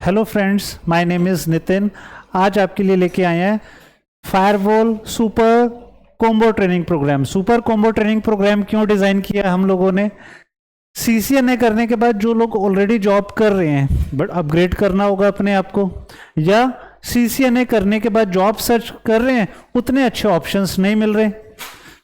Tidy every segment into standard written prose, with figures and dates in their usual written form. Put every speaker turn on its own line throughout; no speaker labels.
Hello friends, my name is Nitin. आज आपके लिए लेके आए हैं firewall super combo training program. Super combo training program क्यों डिज़ाइन किया हम लोगों ने? सीसीएनए करने के बाद जो लोग ऑलरेडी जॉब कर रहे हैं बट अपग्रेड करना होगा अपने आप को, या सीसीएनए करने के बाद जॉब सर्च कर रहे हैं, उतने अच्छे ऑप्शंस नहीं मिल रहे।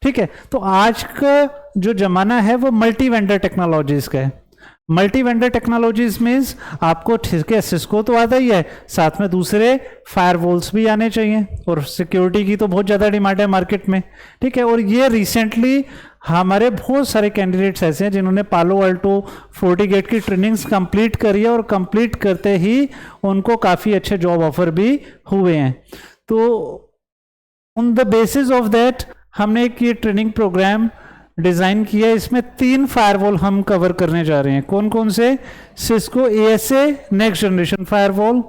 ठीक है, तो आज का जो ज़माना है वो मल्टी वेंडर टेक्नोलॉजीज़ का है। मल्टी वेंडर टेक्नोलॉजीज मीन्स आपको ठीक है सिस्को तो आता ही है, साथ में दूसरे फायरवॉल्स भी आने चाहिए, और सिक्योरिटी की तो बहुत ज़्यादा डिमांड है मार्केट में। ठीक है, और ये रिसेंटली हमारे बहुत सारे कैंडिडेट्स ऐसे हैं जिन्होंने पालो अल्टो FortiGate की ट्रेनिंग्स कंप्लीट करी है, और कंप्लीट करते ही उनको काफ़ी अच्छे जॉब ऑफर भी हुए हैं। तो on the basis of that हमने एक ये ट्रेनिंग प्रोग्राम डिज़ाइन किया। इसमें 3 फायरवॉल हम कवर करने जा रहे हैं। कौन कौन से? Cisco ASA next generation firewall,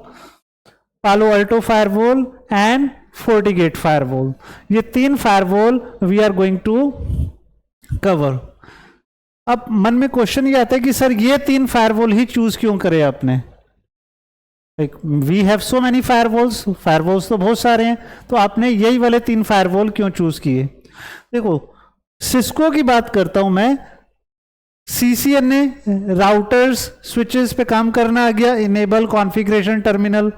Palo Alto firewall and FortiGate firewall. ये 3 firewall we are going to cover. अब मन में क्वेश्चन ये आता है कि सर ये 3 फायरवॉल ही चूज क्यों करे आपने? We have so many firewalls, firewalls तो बहुत सारे हैं, तो आपने यही वाले 3 फायरवॉल क्यों चूज किए? देखो, सिस्को की बात करता हूं मैं। सीसीएनए राउटर्स स्विचेस पे काम करना आ गया, enable configuration terminal,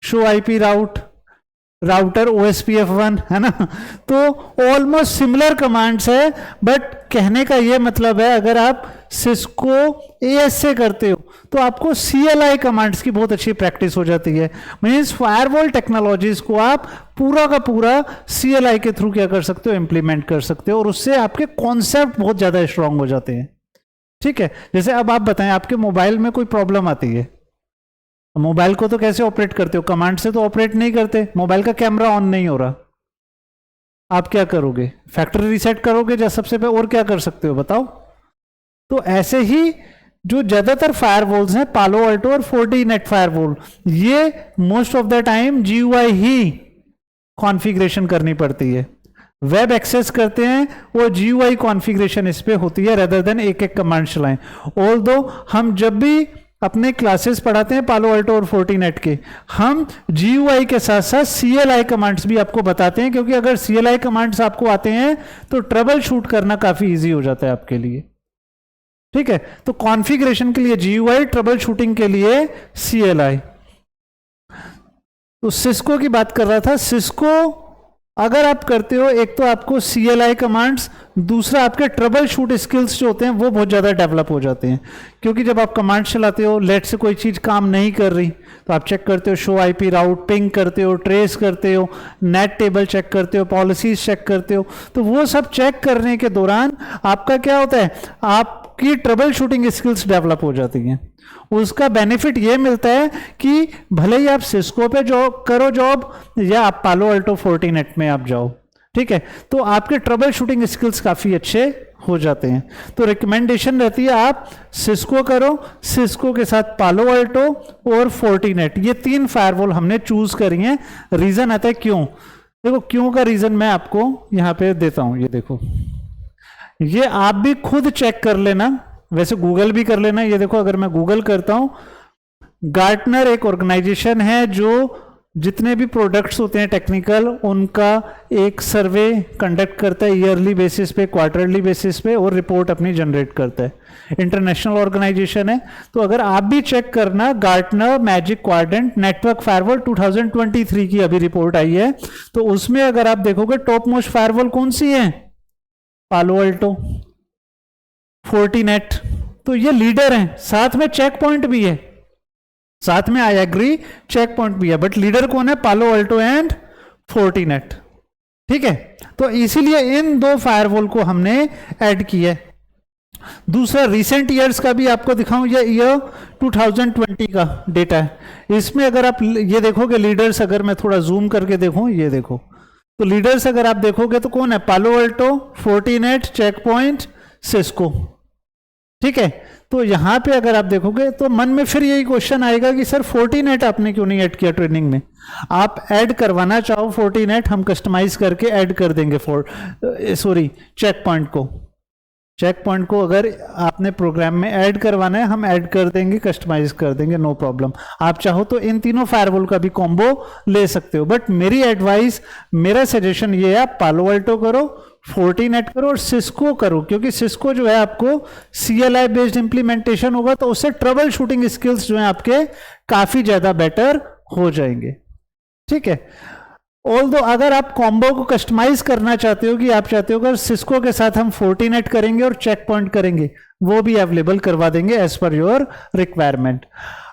show IP router OSPF1, है ना। तो ऑलमोस्ट सिमिलर कमांड्स है, बट कहने का ये मतलब है अगर आप सिस्को ASA करते हो तो आपको CLI कमांड्स की बहुत अच्छी प्रैक्टिस हो जाती है। मीन्स फायरवॉल टेक्नोलॉजीज को आप पूरा का पूरा CLI के थ्रू क्या कर सकते हो, इंप्लीमेंट कर सकते हो, और उससे आपके कॉन्सेप्ट बहुत ज़्यादा स्ट्रांग हो जाते हैं। ठीक है, जैसे अब आप बताएं, आपके मोबाइल में कोई प्रॉब्लम आती है, मोबाइल को तो कैसे ऑपरेट करते हो? कमांड से तो ऑपरेट नहीं करते। मोबाइल का कैमरा ऑन नहीं हो रहा, आप क्या करोगे? फैक्ट्री रीसेट करोगे या सबसे पहले, और क्या कर सकते हो बताओ? तो ऐसे ही जो ज्यादातर फायरवॉल्स हैं, पालो अल्टो और FortiNet फायरवॉल, ये most of the time GUI he configuration करनी पड़ती है। वेब एक्सेस करते हैं वो GUI कॉन्फ़िगरेशन इस पे होती है, रेदर देन एक एक कमांड चलाएं। ऑल्दो हम जब भी अपने क्लासेस पढ़ाते हैं पालो अल्टो और FortiNet के, हम GUI के साथ साथ CLI कमांड्स भी आपको बताते हैं, क्योंकि अगर CLI कमांड्स आपको आते हैं तो ट्रबल शूट करना काफ़ी ईजी हो जाता है आपके लिए। ठीक है, तो कॉन्फ़िगरेशन के लिए GUI, ट्रबल शूटिंग के लिए CLI। तो सिस्को की बात कर रहा था। सिस्को अगर आप करते हो, एक तो आपको CLI कमांड्स, दूसरा आपके ट्रबल शूट स्किल्स जो होते हैं वो बहुत ज़्यादा डेवलप हो जाते हैं, क्योंकि जब आप कमांड चलाते हो, लेट से कोई चीज़ काम नहीं कर रही तो आप चेक करते हो, शो IP राउट, पिंग करते हो, ट्रेस करते हो, नेट टेबल चेक करते हो, पॉलिसीज चेक करते हो। तो वो सब चेक करने के दौरान आपका क्या होता है, आपकी ट्रबल शूटिंग स्किल्स डेवलप हो जाती हैं। उसका बेनिफिट ये मिलता है कि भले ही आप सिस्को पे जॉब करो या आप पालो अल्टो FortiNet में आप जाओ, ठीक है, तो आपके ट्रबल शूटिंग स्किल्स काफ़ी अच्छे हो जाते हैं। तो रिकमेंडेशन रहती है आप सिस्को करो, सिस्को के साथ पालो अल्टो और FortiNet, ये 3 फायरवॉल हमने चूज करी हैं। रीज़न आता है क्यों। देखो, क्यों का रीज़न मैं आपको यहाँ पे देता हूँ। ये देखो, ये आप भी खुद चेक कर लेना, वैसे गूगल भी कर लेना। ये देखो, अगर मैं गूगल करता हूं, गार्टनर एक ऑर्गेनाइजेशन है जो जितने भी प्रोडक्ट्स होते हैं टेक्निकल, उनका एक सर्वे कंडक्ट करता है ईयरली बेसिस पे, क्वार्टरली बेसिस पे, और रिपोर्ट अपनी जनरेट करता है। इंटरनेशनल ऑर्गेनाइजेशन है। तो अगर आप भी चेक करना, Gartner magic quadrant network firewall 2023 की अभी रिपोर्ट आई है, तो उसमें अगर आप देखोगे टॉप मोस्ट फायरवॉल कौन सी है? पालो अल्टो, FortiNet, तो ये लीडर हैं। साथ में चेक पॉइंट भी है, साथ में आई एग्री चेक पॉइंट भी है, बट लीडर कौन है? Palo Alto and FortiNet। ठीक है, तो इसीलिए इन 2 फायरवॉल को हमने ऐड किया है। दूसरा, रिसेंट ईयर्स का भी आपको दिखाऊं, ये ईयर 2020 का डेटा है। इसमें अगर आप ये देखोगे लीडर्स, अगर मैं थोड़ा जूम करके देखूं, ये देखो, तो लीडर्स अगर आप देखोगे तो कौन है? Palo Alto, FortiNet, Check Point, Cisco. ठीक है, तो यहां पे अगर आप देखोगे तो मन में फिर यही क्वेश्चन आएगा कि सर FortiNet आपने क्यों नहीं ऐड किया ट्रेनिंग में? आप ऐड करवाना चाहो FortiNet, हम कस्टमाइज करके ऐड कर देंगे चेक पॉइंट को। चेक पॉइंट को अगर आपने प्रोग्राम में ऐड करवाना है, हम ऐड कर देंगे, कस्टमाइज कर देंगे, नो प्रॉब्लम। आप चाहो तो इन तीनों फायरवॉल का भी कॉम्बो ले सकते हो, बट मेरी एडवाइस, मेरा सजेशन ये है, आप पालो अल्टो करो, फोर्टिनेट करो और सिस्को करो, क्योंकि सिस्को जो है आपको CLI बेस्ड इंप्लीमेंटेशन होगा, तो उससे ट्रबल शूटिंग स्किल्स जो है आपके काफी ज्यादा बेटर हो जाएंगे। ठीक है। ऑल्दो अगर आप कॉम्बो को कस्टमाइज करना चाहते हो, कि आप चाहते हो अगर सिस्को के साथ हम फोर्टिनेट करेंगे और चेक पॉइंट करेंगे, वो भी अवेलेबल करवा देंगे एज पर योर रिक्वायरमेंट।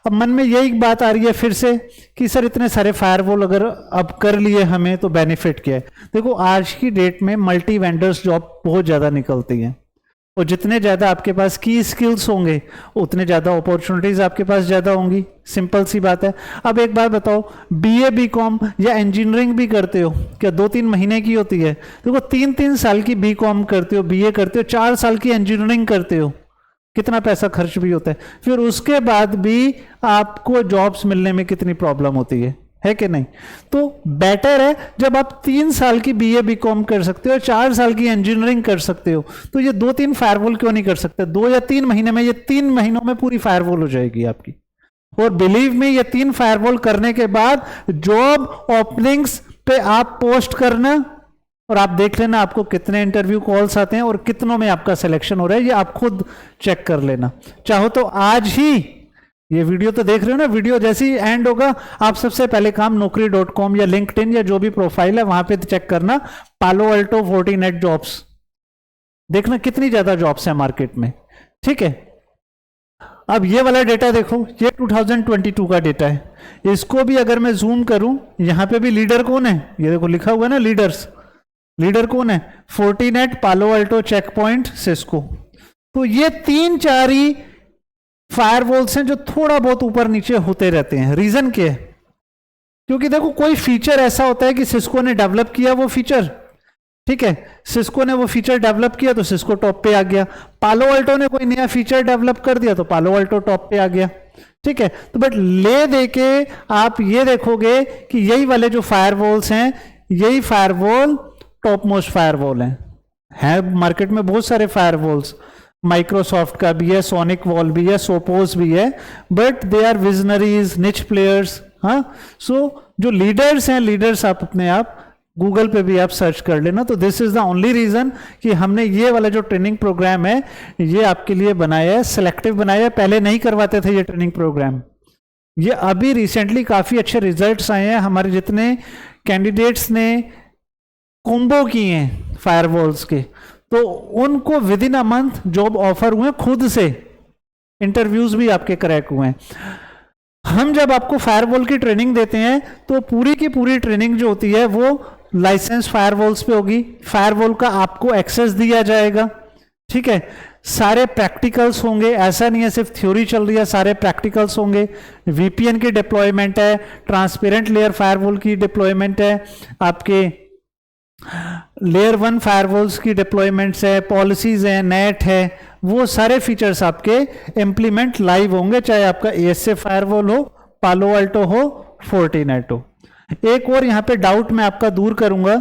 अब मन में यही बात आ रही है फिर से कि सर इतने सारे फायरवॉल अगर अब कर लिए हमें तो बेनिफिट क्या है? देखो आज की डेट में मल्टी वेंडर्स जॉब बहुत ज़्यादा निकलती हैं, और जितने ज़्यादा आपके पास की स्किल्स होंगे उतने ज़्यादा अपॉर्चुनिटीज़ आपके पास ज़्यादा होंगी, सिंपल सी बात है। अब एक बात बताओ, BA BCom या इंजीनियरिंग भी करते हो क्या 2-3 महीने की होती है? देखो 3-3 साल की BCom करते हो, BA करते हो, 4 साल की इंजीनियरिंग करते हो, कितना पैसा खर्च भी होता है, फिर उसके बाद भी आपको जॉब्स मिलने में कितनी प्रॉब्लम होती है कि नहीं? तो बेटर है जब आप 3 साल की BA BCom कर सकते हो, 4 साल की इंजीनियरिंग कर सकते हो, तो ये 2-3 फायरवॉल क्यों नहीं कर सकते? 2 या 3 महीने में, ये 3 महीनों में पूरी फायरवॉल हो जाएगी आपकी। और बिलीव में ये 3 फायरवॉल करने के बाद जॉब ओपनिंग्स पे आप पोस्ट करना और आप देख लेना आपको कितने इंटरव्यू कॉल्स आते हैं और कितनों में आपका सिलेक्शन हो रहा है, ये आप खुद चेक कर लेना। चाहो तो आज ही, ये वीडियो तो देख रहे हो ना, वीडियो जैसे ही एंड होगा आप सबसे पहले काम naukri.com या लिंक्डइन या जो भी प्रोफाइल है वहां पे चेक करना, पालो अल्टो फोर्टिनेट जॉब्स, देखना कितनी ज्यादा जॉब्स है मार्केट में। ठीक है। अब ये वाला डेटा देखो, ये 2022 का डेटा है, इसको भी अगर मैं जूम करूं, यहां पे भी लीडर कौन है, ये देखो लिखा हुआ है ना लीडर्स, लीडर कौन है? फोर्टिनेट, पालो अल्टो, चेक पॉइंट, सिस्को। तो ये 3-4 ही फायरवॉल्स हैं जो थोड़ा बहुत ऊपर नीचे होते रहते हैं। रीजन क्या है? क्योंकि देखो कोई फीचर ऐसा होता है कि सिस्को ने डेवलप किया वो फीचर, ठीक है, सिस्को ने वो फीचर डेवलप किया तो सिस्को टॉप पे आ गया, पालो अल्टो ने कोई नया फीचर डेवलप कर दिया तो पालो अल्टो टॉप पे आ गया। ठीक है। तो बट ले दे के आप ये देखोगे कि यही वाले जो फायरवॉल्स हैं, यही फायरवॉल टॉप मोस्ट फायरवॉल है मार्केट में। बहुत सारे फायरवॉल्स, माइक्रोसॉफ्ट का भी है, सोनिक वॉल भी है, सोपोस भी है, बट दे आर विजनरीज, निच प्लेयर्स। हाँ, सो जो लीडर्स हैं, लीडर्स आप अपने आप गूगल पे भी आप सर्च कर लेना। तो this is the only reason कि हमने ये वाला जो ट्रेनिंग प्रोग्राम है ये आपके लिए बनाया है, सिलेक्टिव बनाया है। पहले नहीं करवाते थे ये ट्रेनिंग प्रोग्राम, ये अभी रिसेंटली काफी अच्छे रिजल्ट्स आए हैं। हमारे जितने कैंडिडेट्स ने कॉम्बो किए हैं फायरवॉल्स के, तो उनको with in a month job offer हुए, खुद से इंटरव्यूज भी आपके क्रैक हुए हैं। हम जब आपको फायरवॉल की ट्रेनिंग देते हैं तो पूरी की पूरी ट्रेनिंग जो होती है वो लाइसेंस फायरवॉल्स पे होगी, फायरवॉल का आपको एक्सेस दिया जाएगा। ठीक है, सारे प्रैक्टिकल्स होंगे, ऐसा नहीं है सिर्फ थ्योरी चल रही है, सारे प्रैक्टिकल्स होंगे। VPN की डिप्लॉयमेंट है, ट्रांसपेरेंट लेयर फायरवॉल की डिप्लॉयमेंट है, आपके लेयर 1 फायरवॉल्स की डिप्लॉयमेंट्स है, पॉलिसीज है, नेट है, वो सारे फीचर्स आपके इंप्लीमेंट लाइव होंगे, चाहे आपका ASA फायरवॉल हो, पालो अल्टो हो, फोर्टिनेट हो। एक और यहां पे डाउट मैं आपका दूर करूंगा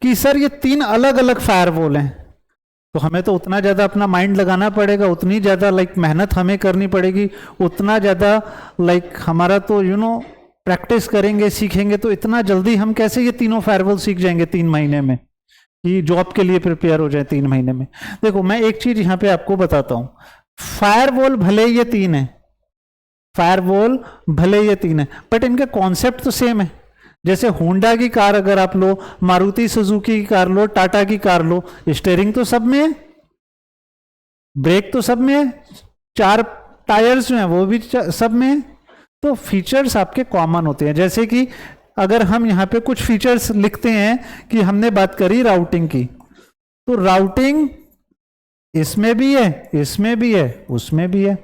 कि सर ये 3 अलग अलग फायरवॉल हैं, तो हमें तो उतना ज्यादा अपना माइंड लगाना पड़ेगा, उतनी ज्यादा मेहनत हमें करनी पड़ेगी, उतना ज्यादा हमारा तो प्रैक्टिस करेंगे, सीखेंगे, तो इतना जल्दी हम कैसे ये तीनों फायरवॉल सीख जाएंगे 3 महीने में, कि जॉब के लिए प्रिपेयर हो जाए 3 महीने में? देखो मैं एक चीज यहां पे आपको बताता हूं, फायरवॉल भले ये 3 है, फायरवॉल भले ये 3 है, बट इनका कॉन्सेप्ट तो सेम है। जैसे होंडा की कार अगर आप लो, मारुति सुजुकी की कार लो, टाटा की कार लो, स्टीयरिंग तो सब में है, ब्रेक तो सब में है, 4 टायर्स जो हैं वो भी सब में है, तो फीचर्स आपके कॉमन होते हैं। जैसे कि अगर हम यहाँ पे कुछ फीचर्स लिखते हैं कि हमने बात करी राउटिंग की, तो राउटिंग इसमें भी है, इसमें भी है, उसमें भी है।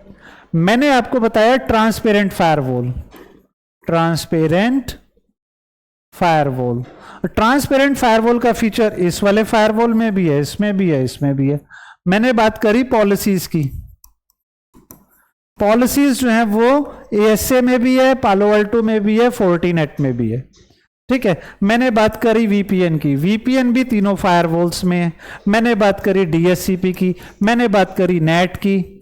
मैंने आपको बताया transparent firewall, transparent firewall, transparent firewall का फीचर इस वाले फायरवॉल में भी है, इसमें भी है, इसमें भी है। मैंने बात करी पॉलिसीज की, पॉलिसीज जो है वो ASA में भी है, पालो अल्टो में भी है, फोर्टिनेट में भी है। ठीक है। मैंने बात करी वीपीएन की, वीपीएन भी तीनों फायरवॉल्स में है। मैंने बात करी डीएचसीपी की, मैंने बात करी नेट की,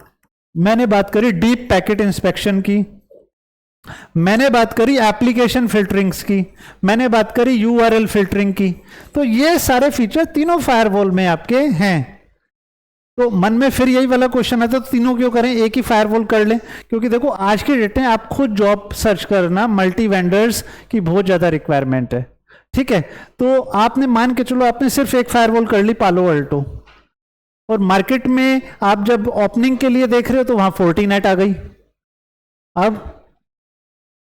मैंने बात करी डीप पैकेट इंस्पेक्शन की, मैंने बात करी एप्लीकेशन फिल्टरिंग्स की, मैंने बात करी यूआरएल फिल्टरिंग की। तो ये सारे फीचर तीनों फायरवॉल में आपके हैं। तो मन में फिर यही वाला क्वेश्चन आता है, तो तीनों क्यों करें, एक ही फायरवॉल कर लें? क्योंकि देखो आज के डेट में आप खुद जॉब सर्च करना, मल्टी वेंडर्स की बहुत ज़्यादा रिक्वायरमेंट है। ठीक है, तो आपने मान के चलो आपने सिर्फ एक फायरवॉल कर ली पालो अल्टो, और मार्केट में आप जब ओपनिंग के लिए देख रहे हो तो वहां फोर्टीनेट आ गई। अब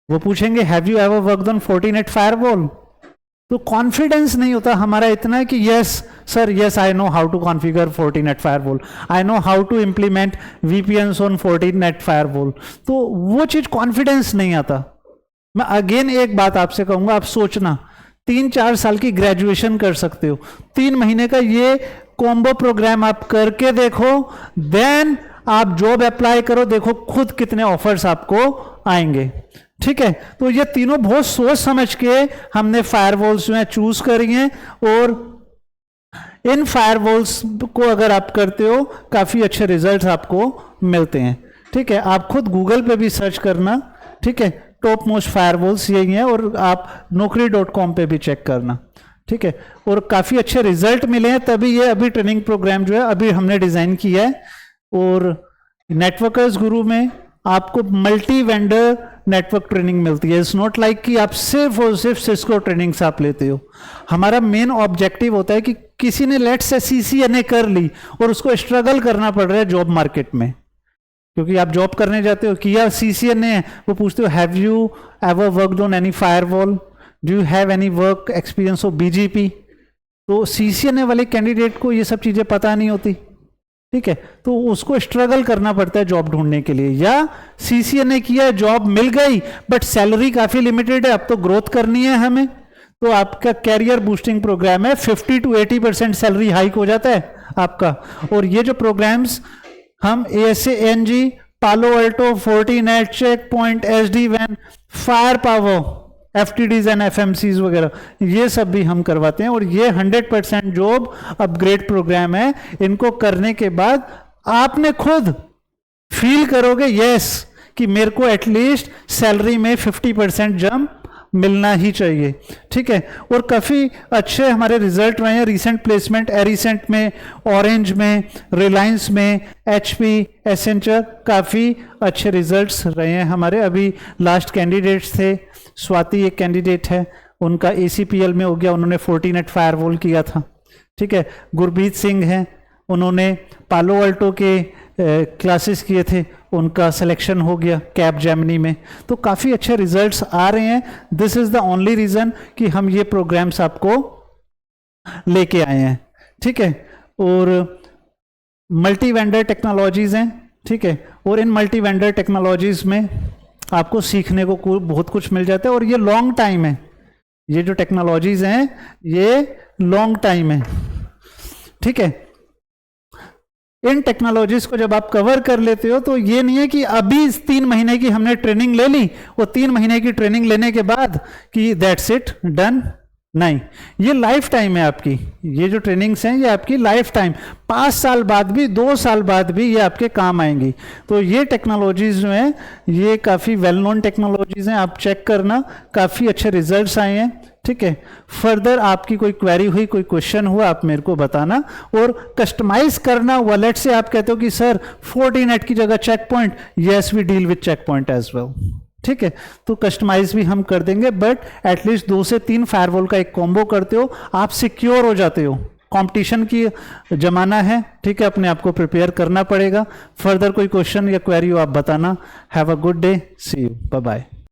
वो पूछेंगे have you ever worked on Fortinet firewall? तो कॉन्फिडेंस नहीं होता हमारा इतना कि yes sir, yes I know how to configure Fortinet firewall, I know how to implement VPNs on Fortinet firewall. तो वो चीज कॉन्फिडेंस नहीं आता। मैं अगेन एक बात आपसे कहूंगा, आप सोचना 3-4 साल की ग्रेजुएशन कर सकते हो, 3 महीने का ये कॉम्बो प्रोग्राम आप करके देखो, देन आप जॉब अप्लाई करो, देखो खुद कितने ऑफर्स आपको आएंगे। ठीक है, तो ये तीनों बहुत सोच समझ के हमने फायरवॉल्स जो है चूज करी हैं, और इन फायरवॉल्स को अगर आप करते हो काफी अच्छे रिजल्ट्स आपको मिलते हैं। ठीक है, आप खुद गूगल पे भी सर्च करना, ठीक है, टॉप मोस्ट फायरवॉल्स यही है, और आप naukri.com पे भी चेक करना। ठीक है, और काफी अच्छे रिजल्ट मिले हैं, तभी ये अभी ट्रेनिंग प्रोग्राम जो है अभी हमने डिजाइन किया है। और नेटवर्कर्स गुरु में आपको मल्टी वेंडर नेटवर्क ट्रेनिंग मिलती है। इट्स नॉट लाइक कि आप सिर्फ और सिर्फ सिस्को ट्रेनिंग्स आप लेते हो। हमारा मेन ऑब्जेक्टिव होता है कि किसी ने लेट्स से सीसीएनए कर ली और उसको स्ट्रगल करना पड़ रहा है जॉब मार्केट में, क्योंकि आप जॉब करने जाते हो, किया सीसीएनए, वो पूछते हो have you ever worked on any firewall, do you have any work experience of BGP? तो सीसीएनए वाले कैंडिडेट को ये सब चीजें पता नहीं होती। ठीक है, तो उसको स्ट्रगल करना पड़ता है जॉब ढूंढने के लिए। या सीसीएनए किया, जॉब मिल गई बट सैलरी काफी लिमिटेड है, अब तो ग्रोथ करनी है हमें, तो आपका कैरियर बूस्टिंग प्रोग्राम है, 50 to 80% सैलरी हाइक हो जाता है आपका। और ये जो प्रोग्राम्स हम ASA-NG, Palo Alto, Fortinet, Check Point, SD WAN, Firepower, FTDs and FMCs वगैरह, ये सब भी हम करवाते हैं। और ये 100% जॉब अपग्रेड प्रोग्राम है। इनको करने के बाद आपने खुद फील करोगे यस कि मेरे को एटलीस्ट सैलरी में 50% जंप मिलना ही चाहिए। ठीक है, और काफ़ी अच्छे हमारे रिजल्ट रहे हैं। रिसेंट प्लेसमेंट एरिसेंट में, ऑरेंज में, रिलायंस में, HP, एसेंचर, काफ़ी अच्छे रिजल्ट्स रहे हैं हमारे। अभी लास्ट कैंडिडेट्स थे, स्वाति एक कैंडिडेट है, उनका ACPL में हो गया, उन्होंने फोर्टीनेट फायरवॉल किया था। ठीक है, गुरबीत सिंह हैं, उन्होंने पालो अल्टो के क्लासेस किए थे, उनका सिलेक्शन हो गया कैप जेमिनी में। तो काफ़ी अच्छे रिजल्ट्स आ रहे हैं। This is the only reason कि हम ये प्रोग्राम्स आपको लेके आए हैं। ठीक है, और मल्टी वेंडर टेक्नोलॉजीज़ हैं। ठीक है, और इन मल्टी वेंडर टेक्नोलॉजीज़ में आपको सीखने को बहुत कुछ मिल जाता है, और ये लॉन्ग टाइम है। ये जो टेक्नोलॉजीज़ हैं ये लॉन्ग टाइम है। ठीक है, इन टेक्नोलॉजीज को जब आप कवर कर लेते हो तो ये नहीं है कि अभी 3 महीने की हमने ट्रेनिंग ले ली और 3 महीने की ट्रेनिंग लेने के बाद कि दैट्स इट डन, नहीं, ये लाइफ टाइम है आपकी। ये जो ट्रेनिंग्स हैं ये आपकी लाइफ टाइम, 5 साल बाद भी, 2 साल बाद भी ये आपके काम आएंगी। तो ये टेक्नोलॉजीज जो हैं ये काफ़ी वेल नोन टेक्नोलॉजीज हैं, आप चेक करना, काफ़ी अच्छे रिजल्ट्स आए हैं। ठीक है, फर्दर आपकी कोई क्वेरी हुई, कोई क्वेश्चन हुआ, आप मेरे को बताना। और कस्टमाइज करना, वॉलेट से आप कहते हो कि सर फोर्टीनेट की जगह Check Point, yes we deal with Check Point as well. ठीक है, तो कस्टमाइज भी हम कर देंगे, बट एटलीस्ट 2 से 3 फायरवॉल का एक कॉम्बो करते हो, आप सिक्योर हो जाते हो। कंपटीशन की जमाना है, ठीक है, अपने आप को प्रिपेयर करना पड़ेगा। फर्दर कोई क्वेश्चन या क्वेरी हो आप बताना। Have a good day, see you, bye bye.